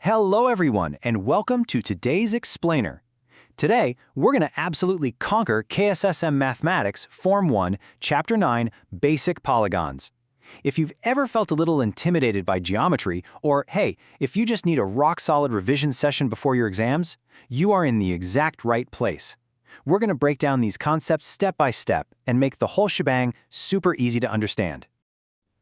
Hello everyone, and welcome to today's Explainer. Today, we're going to absolutely conquer KSSM Mathematics Form 1, Chapter 9, Basic Polygons. If you've ever felt a little intimidated by geometry, or hey, if you just need a rock-solid revision session before your exams, you are in the exact right place. We're going to break down these concepts step by step and make the whole shebang super easy to understand.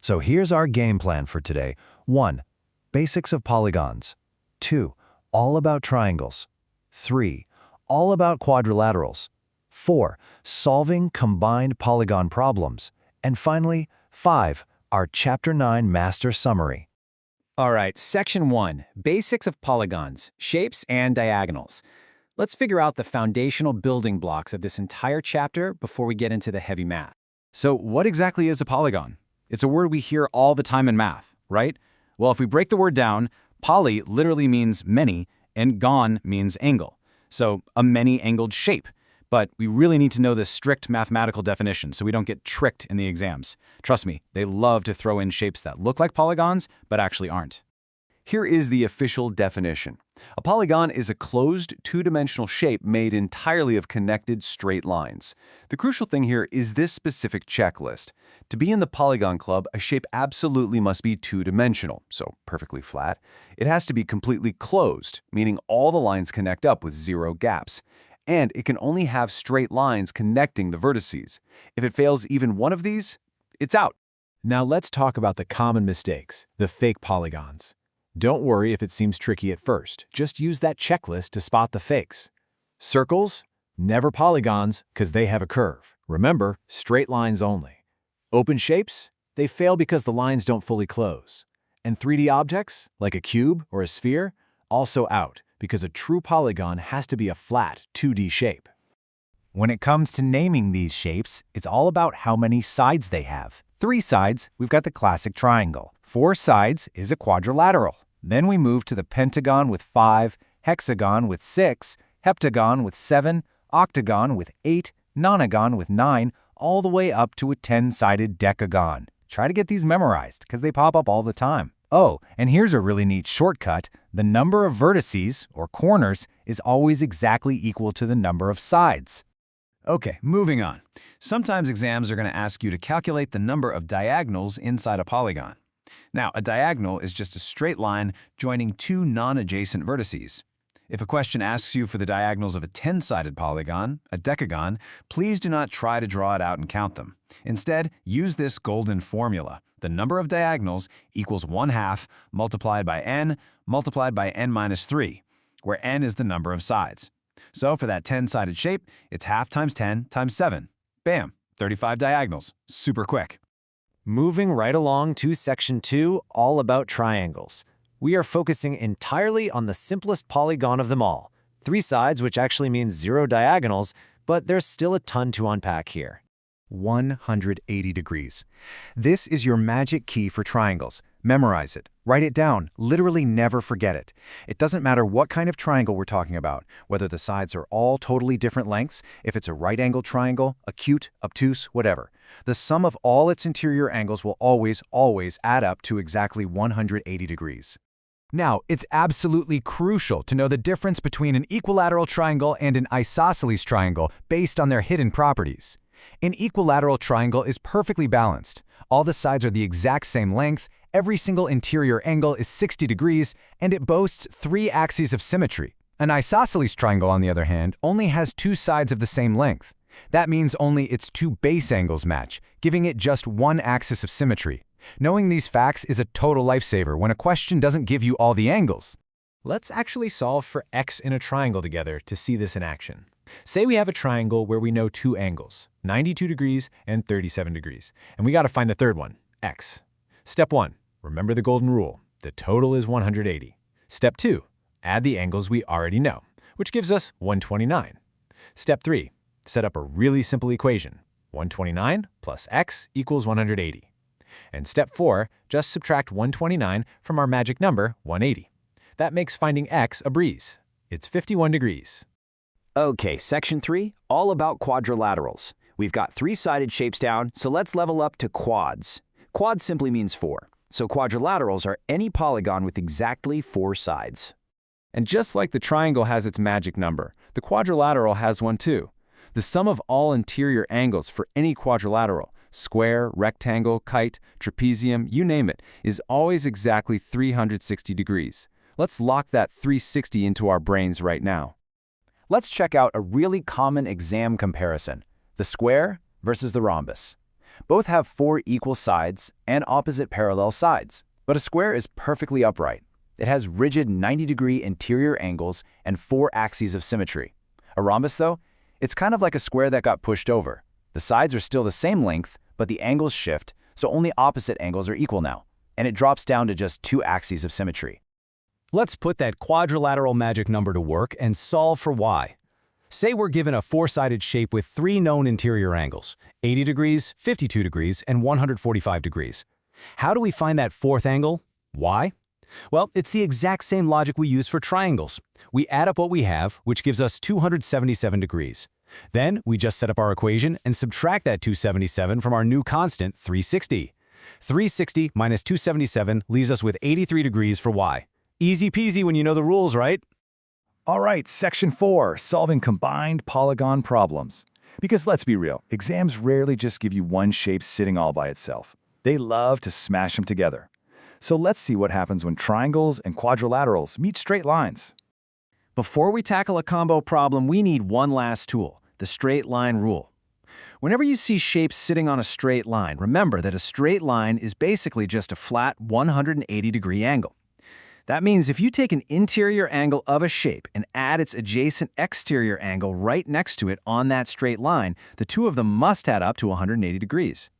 So here's our game plan for today. 1. Basics of polygons. 2. All about triangles. 3. All about quadrilaterals. 4. Solving combined polygon problems. And finally, 5. Our Chapter 9 Master Summary. All right, Section 1, Basics of Polygons, Shapes and Diagonals. Let's figure out the foundational building blocks of this entire chapter before we get into the heavy math. So what exactly is a polygon? It's a word we hear all the time in math, right? Well, if we break the word down, poly literally means many, and gon means angle. So a many-angled shape. But we really need to know the strict mathematical definition so we don't get tricked in the exams. Trust me, they love to throw in shapes that look like polygons, but actually aren't. Here is the official definition. A polygon is a closed, two-dimensional shape made entirely of connected straight lines. The crucial thing here is this specific checklist. To be in the Polygon Club, a shape absolutely must be two-dimensional, so perfectly flat. It has to be completely closed, meaning all the lines connect up with zero gaps. And it can only have straight lines connecting the vertices. If it fails even one of these, it's out. Now let's talk about the common mistakes, the fake polygons. Don't worry if it seems tricky at first. Just use that checklist to spot the fakes. Circles? Never polygons because they have a curve. Remember, straight lines only. Open shapes? They fail because the lines don't fully close. And 3D objects, like a cube or a sphere, also out because a true polygon has to be a flat 2D shape. When it comes to naming these shapes, it's all about how many sides they have. 3 sides, we've got the classic triangle. 4 sides is a quadrilateral. Then we move to the pentagon with 5, hexagon with 6, heptagon with 7, octagon with 8, nonagon with 9, all the way up to a 10-sided decagon. Try to get these memorized because they pop up all the time. Oh, and here's a really neat shortcut. The number of vertices, or corners, is always exactly equal to the number of sides. Okay, moving on. Sometimes exams are going to ask you to calculate the number of diagonals inside a polygon. Now, a diagonal is just a straight line joining two non-adjacent vertices. If a question asks you for the diagonals of a 10-sided polygon, a decagon, please do not try to draw it out and count them. Instead, use this golden formula. The number of diagonals equals 1/2 multiplied by n minus 3, where n is the number of sides. So for that 10-sided shape, it's half times 10 times 7. Bam, 35 diagonals. Super quick. Moving right along to Section 2, all about triangles. We are focusing entirely on the simplest polygon of them all. 3 sides, which actually means 0 diagonals, but there's still a ton to unpack here. 180 degrees. This is your magic key for triangles. Memorize it. Write it down. Literally never forget it. It doesn't matter what kind of triangle we're talking about, whether the sides are all totally different lengths, if it's a right-angled triangle, acute, obtuse, whatever. The sum of all its interior angles will always add up to exactly 180 degrees. Now, it's absolutely crucial to know the difference between an equilateral triangle and an isosceles triangle based on their hidden properties. An equilateral triangle is perfectly balanced. All the sides are the exact same length, every single interior angle is 60 degrees, and it boasts 3 axes of symmetry. An isosceles triangle, on the other hand, only has 2 sides of the same length. That means only its 2 base angles match, giving it just 1 axis of symmetry. Knowing these facts is a total lifesaver when a question doesn't give you all the angles. Let's actually solve for x in a triangle together to see this in action. Say we have a triangle where we know 2 angles, 92 degrees and 37 degrees, and we got to find the third one, x. Step 1, remember the golden rule. The total is 180. Step 2, add the angles we already know, which gives us 129. Step 3, set up a really simple equation. 129 plus x equals 180. And step 4, just subtract 129 from our magic number, 180. That makes finding x a breeze. It's 51 degrees. Okay, Section 3, all about quadrilaterals. We've got 3-sided shapes down, so let's level up to quads. Quad simply means 4. So quadrilaterals are any polygon with exactly 4 sides. And just like the triangle has its magic number, the quadrilateral has one too. The sum of all interior angles for any quadrilateral, square, rectangle, kite, trapezium, you name it, is always exactly 360 degrees. Let's lock that 360 into our brains right now. Let's check out a really common exam comparison: the square versus the rhombus. Both have 4 equal sides and opposite parallel sides, but a square is perfectly upright. It has rigid 90-degree interior angles and 4 axes of symmetry. A rhombus, though, it's kind of like a square that got pushed over. The sides are still the same length, but the angles shift, so only opposite angles are equal now, and it drops down to just 2 axes of symmetry. Let's put that quadrilateral magic number to work and solve for y. Say we're given a 4-sided shape with 3 known interior angles: 80 degrees, 52 degrees, and 145 degrees. How do we find that 4th angle, y? Well, it's the exact same logic we use for triangles. We add up what we have, which gives us 277 degrees. Then we just set up our equation and subtract that 277 from our new constant, 360. 360 minus 277 leaves us with 83 degrees for y. Easy peasy when you know the rules, right? All right, Section 4, solving combined polygon problems. Because let's be real, exams rarely just give you one shape sitting all by itself. They love to smash them together. So let's see what happens when triangles and quadrilaterals meet straight lines. Before we tackle a combo problem, we need one last tool, the straight line rule. Whenever you see shapes sitting on a straight line, remember that a straight line is basically just a flat 180-degree angle. That means if you take an interior angle of a shape and add its adjacent exterior angle right next to it on that straight line, the two of them must add up to 180 degrees.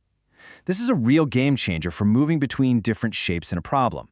This is a real game changer for moving between different shapes in a problem.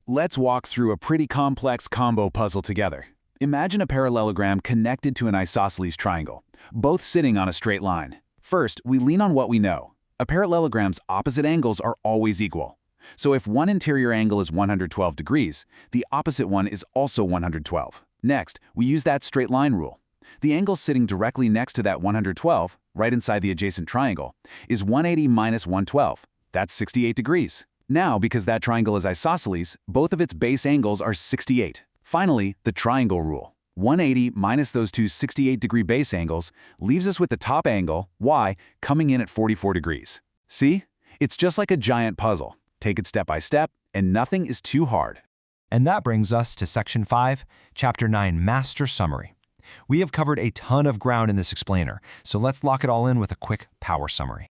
Let's walk through a pretty complex combo puzzle together. Imagine a parallelogram connected to an isosceles triangle, both sitting on a straight line. First, we lean on what we know. A parallelogram's opposite angles are always equal. So if one interior angle is 112 degrees, the opposite one is also 112. Next, we use that straight line rule. The angle sitting directly next to that 112, right inside the adjacent triangle, is 180 minus 112. That's 68 degrees. Now, because that triangle is isosceles, both of its base angles are 68. Finally, the triangle rule. 180 minus those two 68-degree base angles leaves us with the top angle, y, coming in at 44 degrees. See? It's just like a giant puzzle. Take it step by step, and nothing is too hard. And that brings us to Section 5, Chapter 9, Master Summary. We have covered a ton of ground in this explainer, so let's lock it all in with a quick power summary.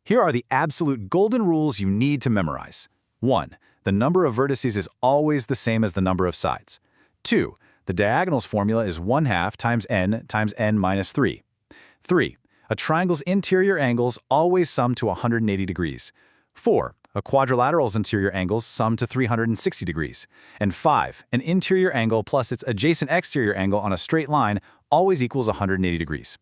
Here are the absolute golden rules you need to memorize. 1. The number of vertices is always the same as the number of sides. 2. The diagonals formula is 1/2 times n minus 3. 3. A triangle's interior angles always sum to 180 degrees. 4. A quadrilateral's interior angles sum to 360 degrees. And 5. An interior angle plus its adjacent exterior angle on a straight line always equals 180 degrees.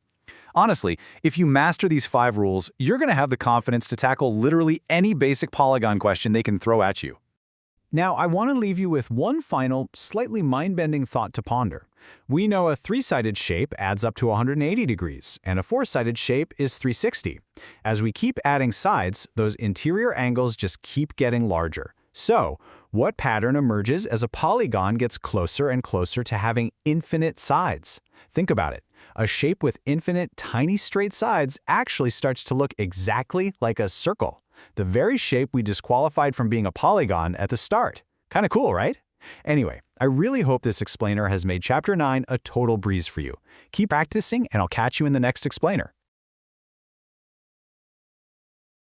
Honestly, if you master these 5 rules, you're going to have the confidence to tackle literally any basic polygon question they can throw at you. Now, I want to leave you with one final, slightly mind-bending thought to ponder. We know a 3-sided shape adds up to 180 degrees, and a 4-sided shape is 360. As we keep adding sides, those interior angles just keep getting larger. So, what pattern emerges as a polygon gets closer and closer to having infinite sides? Think about it. A shape with infinite, tiny straight sides actually starts to look exactly like a circle. The very shape we disqualified from being a polygon at the start. Kinda cool, right? Anyway, I really hope this explainer has made Chapter 9 a total breeze for you. Keep practicing, and I'll catch you in the next explainer.